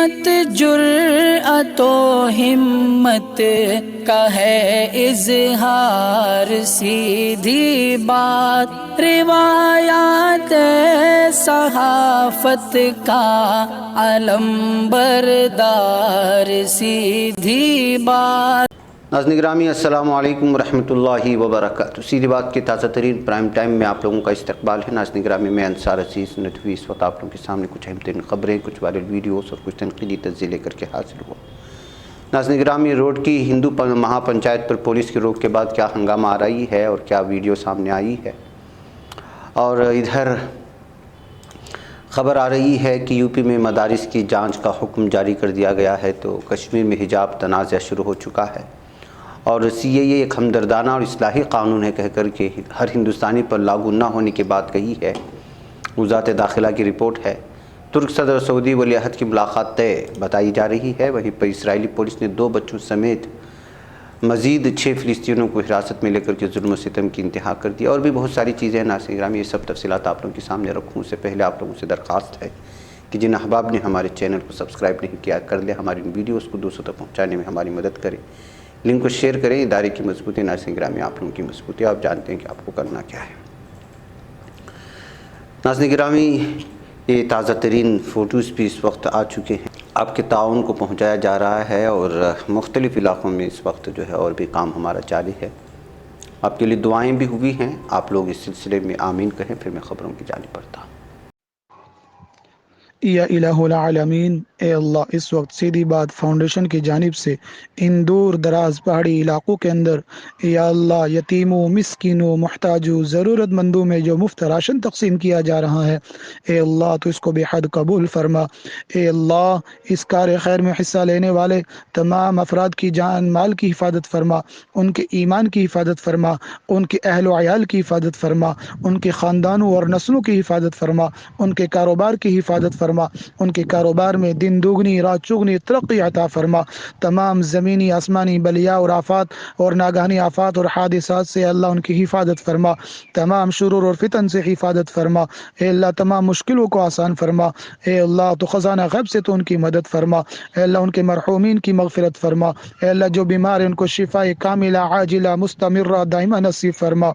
عصمت جرأت و ہمت کا ہے اظہار، سیدھی بات روایات صحافت کا علم بردار، سیدھی بات۔ ناظرین گرامی السلام علیکم ورحمۃ اللہ وبرکاتہ۔ سیدھی بات کے تازہ ترین پرائم ٹائم میں آپ لوگوں کا استقبال ہے۔ ناظرین گرامی میں انصار عزیز ندوی اس وقت آپ لوگوں کے سامنے کچھ اہم ترین خبریں، کچھ وائرل ویڈیوز اور کچھ تنقیدی تجزیے لے کر کے حاضر ہوا۔ ناظرین گرامی، روڈ کی ہندو مہا پنچایت پر پولیس کی روک کے بعد کیا ہنگامہ آ رہی ہے اور کیا ویڈیو سامنے آئی ہے، اور ادھر خبر آ رہی ہے کہ یو پی میں مدارس کی جانچ کا حکم جاری کر دیا گیا ہے، تو کشمیر میں حجاب تنازع شروع ہو چکا ہے، اور سی اے اے ایک ہمدردانہ اور اصلاحی قانون ہے کہہ کر کے ہر ہندوستانی پر لاگو نہ ہونے کی بات کہی ہے۔ وزارت داخلہ کی رپورٹ ہے۔ ترک صدر سعودی ولی عہد کی ملاقات طے بتائی جا رہی ہے۔ وہیں پر اسرائیلی پولیس نے 2 بچوں سمیت مزید 6 فلسطینیوں کو حراست میں لے کر کے ظلم و ستم کی انتہا کر دی، اور بھی بہت ساری چیزیں ہیں۔ ناظرین گرامی، یہ سب تفصیلات آپ لوگوں کے سامنے رکھوں اس سے پہلے آپ لوگوں سے درخواست ہے کہ جن احباب نے ہمارے چینل کو سبسکرائب نہیں کیا کر لیں، ہماری ان ویڈیوز کو دوسروں تک پہنچانے میں ہماری مدد کریں، لنک کو شیئر کریں۔ ادارے کی مضبوطی، ناظرین گرامی آپ لوگوں کی مضبوطی، آپ جانتے ہیں کہ آپ کو کرنا کیا ہے۔ ناظرین گرامی، یہ تازہ ترین فوٹوز بھی اس وقت آ چکے ہیں، آپ کے تعاون کو پہنچایا جا رہا ہے، اور مختلف علاقوں میں اس وقت جو ہے اور بھی کام ہمارا جاری ہے۔ آپ کے لیے دعائیں بھی ہوئی ہیں، آپ لوگ اس سلسلے میں آمین کہیں، پھر میں خبروں کی جانب بڑھتا ہوں۔ یا الہ العالمین، اے اللہ، اس وقت سیدھی بات فاؤنڈیشن کی جانب سے ان دور دراز پہاڑی علاقوں کے اندر یا اللہ یتیموں، مسکینوں، محتاجوں، ضرورت مندوں میں جو مفت راشن تقسیم کیا جا رہا ہے، اے اللہ تو اس کو بے حد قبول فرما۔ اے اللہ، اس کار خیر میں حصہ لینے والے تمام افراد کی جان مال کی حفاظت فرما، ان کے ایمان کی حفاظت فرما، ان کے اہل و عیال کی حفاظت فرما، ان کے خاندانوں اور نسلوں کی حفاظت فرما، ان کے کاروبار کی حفاظت فرما، ان کے کاروبار میں دن دوگنی رات چگنی ترقی عطا فرما۔ تمام زمینی آسمانی بلیاء اور آفات اور ناگہانی آفات اور حادثات سے اللہ ان کی حفاظت فرما، تمام شرور اور فتن سے حفاظت فرما۔ اے اللہ تمام مشکلوں کو آسان فرما۔ اے اللہ تو خزانہ غیب سے تو ان کی مدد فرما۔ اے اللہ ان کے مرحومین کی مغفرت فرما۔ اے اللہ جو بیمار ہیں ان کو شفاء کاملہ عاجلہ مستمرہ دائمہ نصیب فرما۔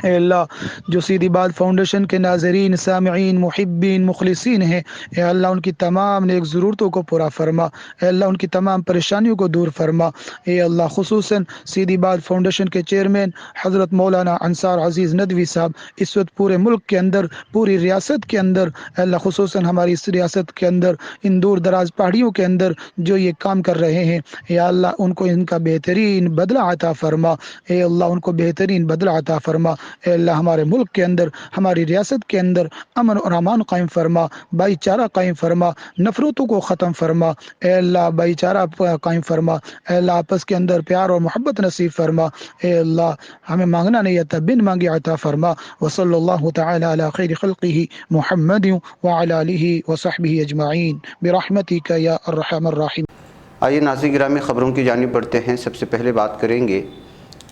اے اللہ جو سیدھی بات فاؤنڈیشن کے ناظرین، سامعین، محبین، مخلصین ہیں، اے اللہ ان کی تمام نیک ضرورتوں کو پورا فرما۔ اے اللہ ان کی تمام پریشانیوں کو دور فرما۔ اے اللہ خصوصاً سیدھی بات فاؤنڈیشن کے چیئرمین حضرت مولانا انصار عزیز ندوی صاحب اس وقت پورے ملک کے اندر، پوری ریاست کے اندر، اے اللہ خصوصاً ہماری اس ریاست کے اندر ان دور دراز پہاڑیوں کے اندر جو یہ کام کر رہے ہیں، یا اللہ ان کو ان کا بہترین بدلہ عطا فرما۔ اے اللہ ان کو بہترین بدلہ عطا فرما۔ اے اللہ ہمارے ملک کے اندر، ہماری ریاست کے اندر امن اور امان قائم فرما، بھائی چارہ قائم فرما، نفرتوں کو ختم فرما۔ اے اللہ بھائی چارہ قائم فرما۔ اے اللہ آپس کے اندر پیار اور محبت نصیب فرما۔ اے اللہ ہمیں مانگنا نہیں آتا، بن مانگے عطا فرما۔ وصلی اللہ تعالی علی خیر خلقہ محمد وعلی آلہ وصحبہ اجمعین برحمتک یا ارحم الراحمین۔ آئیے ناظرین گرامی خبروں کی جانب بڑھتے ہیں۔ سب سے پہلے بات کریں گے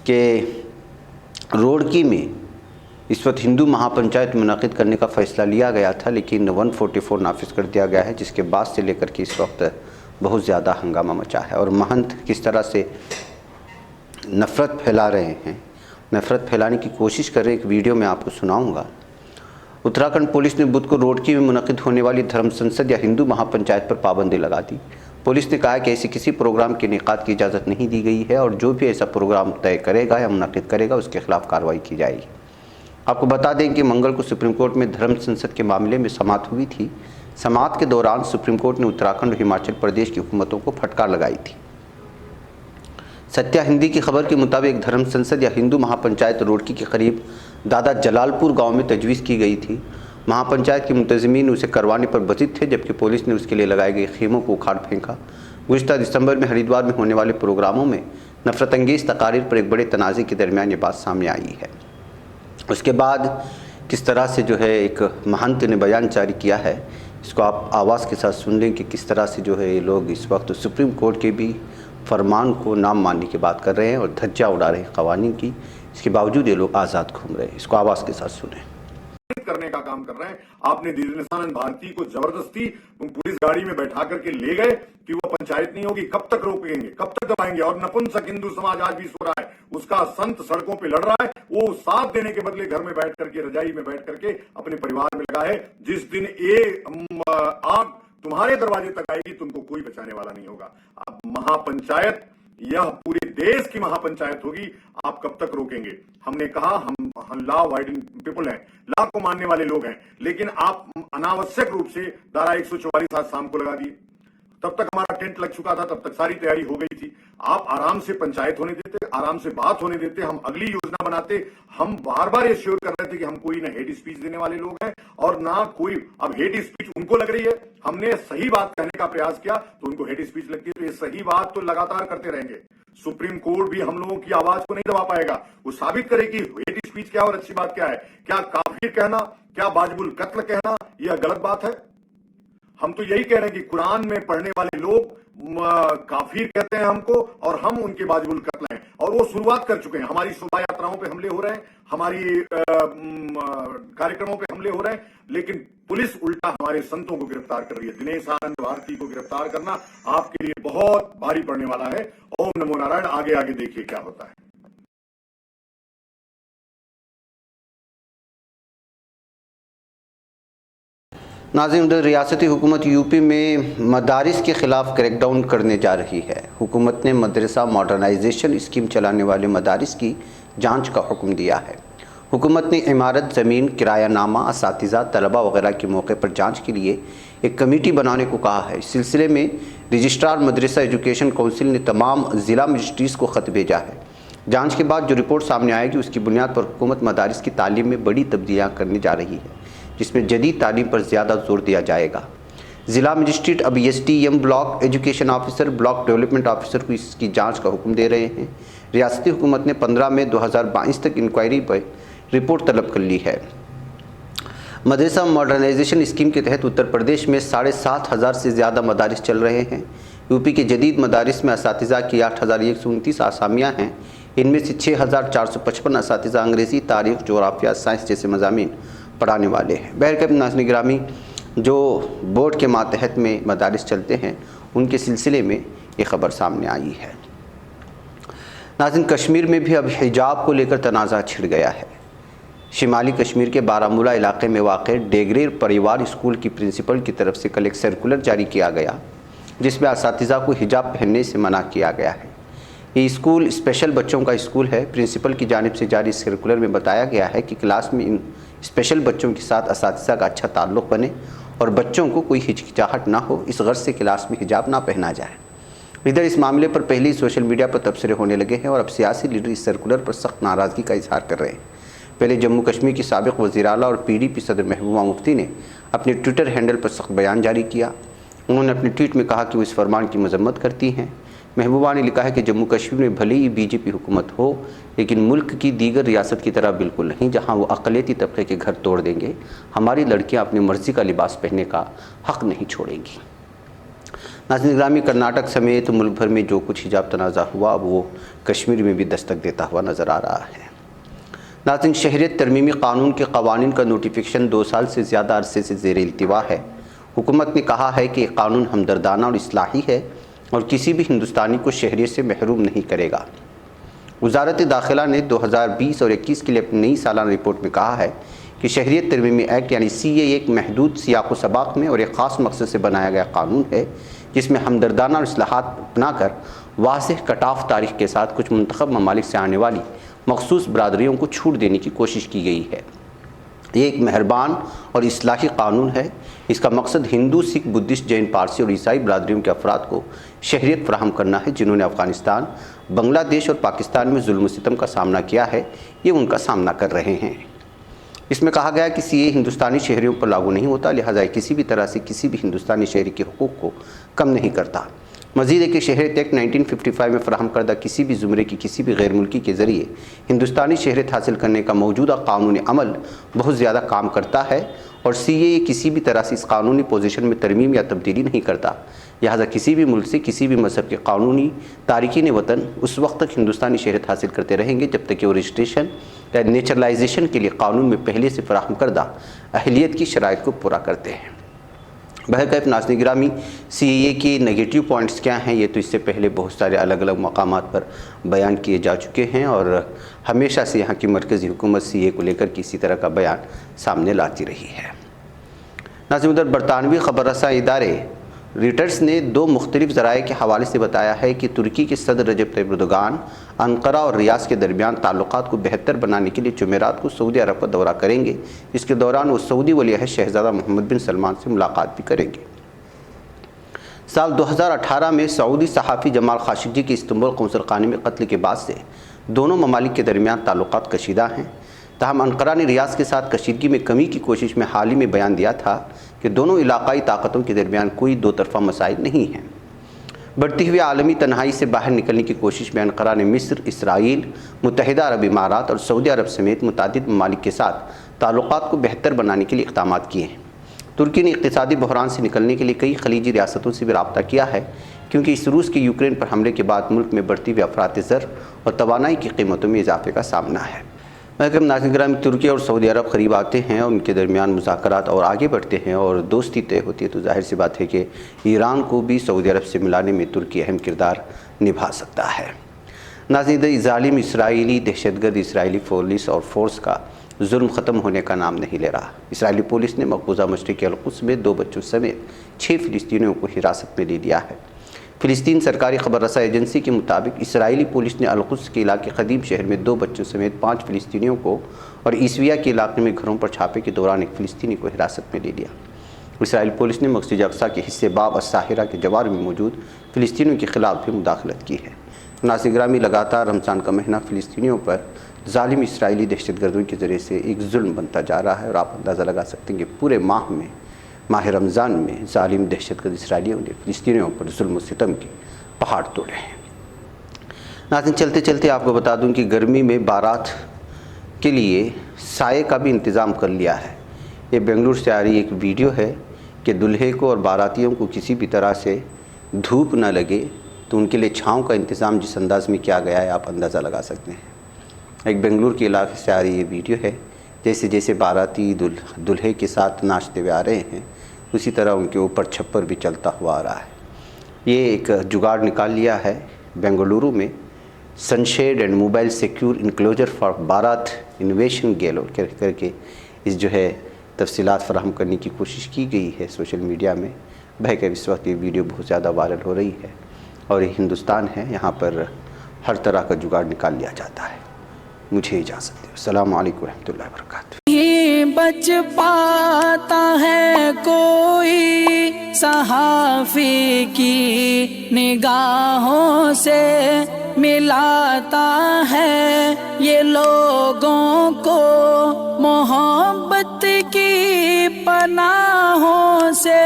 کہ روڑکی میں اس وقت ہندو مہا پنچایت منعقد کرنے کا فیصلہ لیا گیا تھا، لیکن 144 نافذ کر دیا گیا ہے، جس کے بعد سے لے کر کے اس وقت بہت زیادہ ہنگامہ مچا ہے، اور مہنت کس طرح سے نفرت پھیلا رہے ہیں، نفرت پھیلانے کی کوشش کر رہے ہیں۔ ایک ویڈیو میں آپ کو سناؤں گا۔ اتراکھنڈ پولیس نے بدھ کو روڑکی میں منعقد ہونے والی دھرم سنسد یا ہندو مہا پنچایت پر پابندی لگا دی۔ پولیس نے کہا کہ ایسے کسی پروگرام کے انعقاد کی اجازت نہیں دی گئی ہے، اور جو بھی ایسا پروگرام طے کرے گا یا منعقد کرے گا اس کے خلاف کارروائی کی جائے گی۔ آپ کو بتا دیں کہ منگل کو سپریم کورٹ میں دھرم سنسد کے معاملے میں سماعت ہوئی تھی۔ سماعت کے دوران سپریم کورٹ نے اتراکھنڈ اور ہماچل پردیش کی حکومتوں کو پھٹکار لگائی تھی۔ ستیہ ہندی کی خبر کے مطابق دھرم سنسد یا ہندو مہا پنچایت روڑکی کے قریب دادا جلال پور گاؤں میں تجویز کی گئی تھی۔ مہا پنچایت کے منتظمین اسے کروانے پر بضد تھے، جبکہ پولیس نے اس کے لیے لگائے گئے خیموں کو اکھاڑ پھینکا۔ گزشتہ دسمبر میں ہریدوار میں ہونے والے پروگراموں میں نفرت انگیز تقاریر پر ایک بڑے تنازع کے درمیان یہ بات سامنے آئی ہے۔ اس کے بعد کس طرح سے جو ہے ایک مہنت نے بیان جاری کیا ہے، اس کو آپ آواز کے ساتھ سن لیں کہ کس طرح سے جو ہے یہ لوگ اس وقت سپریم کورٹ کے بھی فرمان کو نام ماننے کی بات کر رہے ہیں اور دھجا اڑا رہے ہیں قوانین کی، اس کے باوجود یہ لوگ آزاد گھوم رہے ہیں۔ اس کو آواز کے ساتھ سنیں۔ کرنے کا کام کر رہے ہیں. آپ نے دینسانند بھارتی کو زبردستی پولیس گاڑی میں بیٹھا کر کے لے گئے کہ وہ پنچایت نہیں ہوگی. کب تک روکیں گے, کب تک دبائیں گے؟ اور نپنسک ہندو سماج آج بھی سو رہا ہے, اس کا سنت سڑکوں پہ لڑ رہا ہے. وہ ساتھ دینے کے بدلے گھر میں بیٹھ کر کے, رجائی میں بیٹھ کر کے اپنے پریوار میں لگا ہے. جس دن آگ تمہارے دروازے تک آئے گی تم کو کوئی بچانے والا نہیں ہوگا. اب مہا پنچایت, یہ پورے دیش کی مہا پنچایت ہوگی. آپ کب تک روکیں گے؟ ہم نے کہا ہم لا ابائڈنگ پیپل ہیں, لا کو ماننے والے لوگ ہیں, لیکن آپ اناوشک روپ سے دھارا 144 آج شام کو لگا دیے. تب تک ہمارا ٹینٹ لگ چکا تھا, تب تک ساری تیاری ہو گئی تھی. آپ آرام سے پنچایت ہونے دیتے, آرام سے بات ہونے دیتے, ہم اگلی یوجنا بناتے. ہم بار بار یہ شیور کر رہے تھے کہ ہم کوئی نہ ہیٹ اسپیچ دینے والے لوگ ہیں اور نہ کوئی. اب ہیٹ اسپیچ ان کو لگ رہی ہے, ہم نے صحیح بات کہنے کا پریاس کیا تو ان کو ہیٹ اسپیچ لگتی ہے. تو یہ صحیح بات تو لگاتار کرتے رہیں گے. سپریم کورٹ بھی ہم لوگوں کی آواز کو نہیں دبا پائے گا. وہ ثابت کرے کہ ہیٹ اسپیچ کیا اور اچھی بات کیا ہے. کیا کافر کہنا, کیا واجب القتل کہنا یہ غلط بات ہے؟ ہم تو یہی کہہ رہے ہیں کہ قرآن میں پڑھنے والے لوگ کافر کہتے ہیں ہم کو, اور ہم ان کے واجب القتل ہیں. اور وہ شروعات کر چکے ہیں. ہماری شوبھا یاتراؤں پہ حملے ہو رہے ہیں, ہماری کارکرموں پہ حملے ہو رہے ہیں, لیکن پولیس الٹا ہمارے سنتوں کو گرفتار کر رہی ہے. دینسانند بھارتی کو گرفتار کرنا آپ کے لیے بہت بھاری پڑنے والا ہے. اوم نمو نارائن. آگے دیکھیے کیا ہوتا ہے. ناظرین, ریاستی حکومت یو پی میں مدارس کے خلاف کریک ڈاؤن کرنے جا رہی ہے. حکومت نے مدرسہ ماڈرنائزیشن اسکیم چلانے والے مدارس کی جانچ کا حکم دیا ہے. حکومت نے عمارت, زمین, کرایہ نامہ, اساتذہ, طلبہ وغیرہ کے موقع پر جانچ کے لیے ایک کمیٹی بنانے کو کہا ہے. اس سلسلے میں رجسٹرار مدرسہ ایجوکیشن کونسل نے تمام ضلع مجسٹریز کو خط بھیجا ہے. جانچ کے بعد جو رپورٹ سامنے آئے گی اس کی بنیاد پر حکومت مدارس کی تعلیم میں بڑی تبدیلیاں کرنے جا رہی ہے, جس میں جدید تعلیم پر زیادہ زور دیا جائے گا. ضلع مجسٹریٹ اب S D M, block education officer, block development officer کو اس کی جانچ کا حکم دے رہے ہیں. ریاستی حکومت نے 15 مئی 2022 تک انکوائری پر رپورٹ طلب کر لی ہے. مدرسہ ماڈرنائزیشن اسکیم کے تحت اتر پردیش میں 7,500 سے زیادہ مدارس چل رہے ہیں. یو پی کے جدید مدارس میں اساتذہ کی 8,129 آسامیاں ہیں. ان میں سے 6,455 اساتذہ انگریزی, تاریخ, جغرافیہ, سائنس جیسے مضامین پڑھانے والے ہیں. بہرکیف ناظرین گرامی, جو بورڈ کے ماتحت میں مدارس چلتے ہیں ان کے سلسلے میں یہ خبر سامنے آئی ہے. ناظرین, کشمیر میں بھی اب حجاب کو لے کر تنازع چھڑ گیا ہے. شمالی کشمیر کے بارہمولہ علاقے میں واقع ڈیگریر پریوار اسکول کی پرنسپل کی طرف سے کل ایک سرکولر جاری کیا گیا جس میں اساتذہ کو حجاب پہننے سے منع کیا گیا ہے. یہ اسکول اسپیشل بچوں کا اسکول ہے. پرنسپل کی جانب سے جاری سرکولر میں بتایا گیا ہے کہ کلاس میں ان اسپیشل بچوں کے ساتھ اساتذہ کا اچھا تعلق بنے اور بچوں کو کوئی ہچکچاہٹ نہ ہو, اس غرض سے کلاس میں حجاب نہ پہنا جائے. ادھر اس معاملے پر پہلے ہی سوشل میڈیا پر تبصرے ہونے لگے ہیں اور اب سیاسی لیڈر اس سرکولر پر سخت ناراضگی کا اظہار کر رہے ہیں. پہلے جموں کشمیر کی سابق وزیر اعلیٰ اور پی ڈی پی صدر محبوبہ مفتی نے اپنے ٹویٹر ہینڈل پر سخت بیان جاری کیا. انہوں نے اپنے ٹویٹ میں کہا کہ وہ اس فرمان کی مذمت کرتی ہیں. محبوبہ نے لکھا ہے کہ جموں کشمیر میں بھلے ہی بی جے پی حکومت ہو, لیکن ملک کی دیگر ریاست کی طرح بالکل نہیں جہاں وہ اقلیتی طبقے کے گھر توڑ دیں گے. ہماری لڑکیاں اپنی مرضی کا لباس پہننے کا حق نہیں چھوڑیں گی. ناظرین گرامی, کرناٹک سمیت ملک بھر میں جو کچھ حجاب تنازع ہوا اب وہ کشمیر میں بھی دستک دیتا ہوا نظر آ رہا ہے. ناظرین, شہریت ترمیمی قانون کے قوانین کا نوٹیفیکیشن 2 سال سے زیادہ عرصے سے زیر التوا ہے. حکومت نے کہا ہے کہ یہ قانون ہمدردانہ اور اصلاحی ہے اور کسی بھی ہندوستانی کو شہریت سے محروم نہیں کرے گا. وزارت داخلہ نے 2020 اور 21 کے لیے اپنی نئی سالانہ رپورٹ میں کہا ہے کہ شہریت ترمیمی ایکٹ یعنی CAA ایک محدود سیاق و سباق میں اور ایک خاص مقصد سے بنایا گیا قانون ہے جس میں ہمدردانہ اور اصلاحات اپنا کر واضح کٹ آف تاریخ کے ساتھ کچھ منتخب ممالک سے آنے والی مخصوص برادریوں کو چھوٹ دینے کی کوشش کی گئی ہے. یہ ایک مہربان اور اصلاحی قانون ہے. اس کا مقصد ہندو, سکھ, بدھسٹ, جین, پارسی اور عیسائی برادریوں کے افراد کو شہریت فراہم کرنا ہے جنہوں نے افغانستان, بنگلہ دیش اور پاکستان میں ظلم و ستم کا سامنا کیا ہے. یہ ان کا سامنا کر رہے ہیں. اس میں کہا گیا کہ CAA ہندوستانی شہریوں پر لاگو نہیں ہوتا, لہٰذا کسی بھی طرح سے کسی بھی ہندوستانی شہری کے حقوق کو کم نہیں کرتا. مزید ہے کہ شہریت ایکٹ 1955 میں فراہم کردہ کسی بھی زمرے کی کسی بھی غیر ملکی کے ذریعے ہندوستانی شہریت حاصل کرنے کا موجودہ قانونی عمل بہت زیادہ کام کرتا ہے اور CAA کسی بھی طرح سے اس قانونی پوزیشن میں ترمیم یا تبدیلی نہیں کرتا. لہٰذا کسی بھی ملک سے کسی بھی مذہب کے قانونی تارکین وطن اس وقت تک ہندوستانی شہریت حاصل کرتے رہیں گے جب تک کہ وہ رجسٹریشن نیچرلائزیشن کے لیے قانون میں پہلے سے فراہم کردہ اہلیت کی شرائط کو پورا کرتے ہیں۔ بہرکیف ناظرین گرامی، سی اے اے کی نگیٹو پوائنٹس کیا ہیں، یہ تو اس سے پہلے بہت سارے الگ الگ مقامات پر بیان کیے جا چکے ہیں، اور ہمیشہ سے یہاں کی مرکزی حکومت سی اے اے کو لے کر کسی طرح کا بیان سامنے لاتی رہی ہے۔ ناظرین، ادھر برطانوی خبر رساں ادارے ریٹرز نے دو مختلف ذرائع کے حوالے سے بتایا ہے کہ ترکی کے صدر رجب طیب اردوغان انقرہ اور ریاض کے درمیان تعلقات کو بہتر بنانے کے لیے جمعرات کو سعودی عرب کا دورہ کریں گے۔ اس کے دوران وہ سعودی ولی عہد شہزادہ محمد بن سلمان سے ملاقات بھی کریں گے۔ سال 2018 میں سعودی صحافی جمال خاشقجی کی استنبول قونصل خانے میں قتل کے بعد سے دونوں ممالک کے درمیان تعلقات کشیدہ ہیں۔ تاہم انقرہ نے ریاض کے ساتھ کشیدگی میں کمی کی کوشش میں حال ہی میں بیان دیا تھا کہ دونوں علاقائی طاقتوں کے درمیان کوئی دو طرفہ مسائل نہیں ہیں۔ بڑھتی ہوئی عالمی تنہائی سے باہر نکلنے کی کوشش میں انقرہ نے مصر، اسرائیل، متحدہ عرب امارات اور سعودی عرب سمیت متعدد ممالک کے ساتھ تعلقات کو بہتر بنانے کے لیے اقدامات کیے ہیں۔ ترکی نے اقتصادی بحران سے نکلنے کے لیے کئی خلیجی ریاستوں سے بھی رابطہ کیا ہے، کیونکہ اس روس کے یوکرین پر حملے کے بعد ملک میں بڑھتی ہوئی افراط زر اور توانائی کی قیمتوں میں اضافے کا سامنا ہے۔ محکمہ ناظرین گرامی، ترکی اور سعودی عرب قریب آتے ہیں اور ان کے درمیان مذاکرات اور آگے بڑھتے ہیں اور دوستی طے ہوتی ہے، تو ظاہر سی بات ہے کہ ایران کو بھی سعودی عرب سے ملانے میں ترکی اہم کردار نبھا سکتا ہے۔ ناظرین، ظالم اسرائیلی دہشت گرد اسرائیلی پولیس اور فورس کا ظلم ختم ہونے کا نام نہیں لے رہا۔ اسرائیلی پولیس نے مقبوضہ مشرقی القدس میں 2 بچوں سمیت 6 فلسطینیوں کو حراست میں لے لیا ہے۔ فلسطین سرکاری خبر رساں ایجنسی کے مطابق اسرائیلی پولیس نے القدس کے علاقے قدیم شہر میں 2 بچوں سمیت 5 فلسطینیوں کو اور عیسویہ کے علاقے میں گھروں پر چھاپے کے دوران ایک فلسطینی کو حراست میں لے لیا۔ اسرائیلی پولیس نے مسجد اقصیٰ کے حصے باب الساہرہ کے جوار میں موجود فلسطینیوں کے خلاف بھی مداخلت کی ہے۔ ناظرین گرامی، لگاتار رمضان کا مہینہ فلسطینیوں پر ظالم اسرائیلی دہشت گردوں کے ذریعے سے ایک ظلم بنتا جا رہا ہے، اور آپ اندازہ لگا سکتے ہیں کہ پورے ماہ رمضان میں ظالم دہشت گرد اسرائیلیوں نے فلسطینیوں پر ظلم و ستم کے پہاڑ توڑے ہیں۔ ناظرین، چلتے چلتے آپ کو بتا دوں کہ گرمی میں بارات کے لیے سائے کا بھی انتظام کر لیا ہے۔ یہ بنگلور سے آ رہی ایک ویڈیو ہے کہ دلہے کو اور باراتیوں کو کسی بھی طرح سے دھوپ نہ لگے تو ان کے لیے چھاؤں کا انتظام جس انداز میں کیا گیا ہے آپ اندازہ لگا سکتے ہیں۔ ایک بنگلور کے علاقے سے آ رہی یہ ویڈیو ہے، جیسے جیسے باراتی دلہے کے ساتھ ناچتے ہوئے آ رہے ہیں، اسی طرح ان کے اوپر چھپر بھی چلتا ہوا آ رہا ہے۔ یہ ایک جگاڑ نکال لیا ہے بنگلورو میں، sun shade and mobile secure enclosure for Bharat innovation گیلو کر کے اس جو ہے تفصیلات فراہم کرنے کی کوشش کی گئی ہے سوشل میڈیا میں۔ بہرکیف اس وقت یہ ویڈیو بہت زیادہ وائرل ہو رہی ہے، اور یہ ہندوستان ہے، یہاں پر ہر طرح کا جگاڑ نکال لیا جاتا ہے۔ مجھے اجازت دیں۔ السلام علیکم ورحمۃ اللہ وبرکاتہ۔ بچ پاتا ہے کوئی صحافی کی نگاہوں سے، ملاتا ہے یہ لوگوں کو محبت کی پناہوں سے،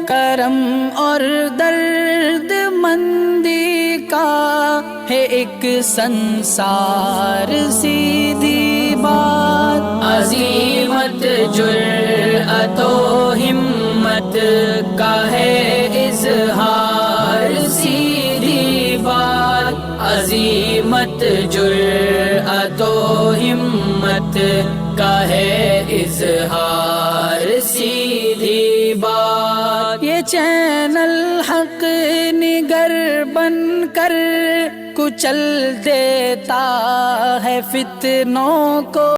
کرم اور درد مندی کا ہے ایک سنسار، سیدھی بات عظیمت جرأت و ہمت کا ہے اظہار، سیدھی بات عظیمت جرأت و ہمت کا ہے اظہار، سیدھی بات۔ یہ چینل حق نگر بن کر کچل دیتا ہے فتنوں کو،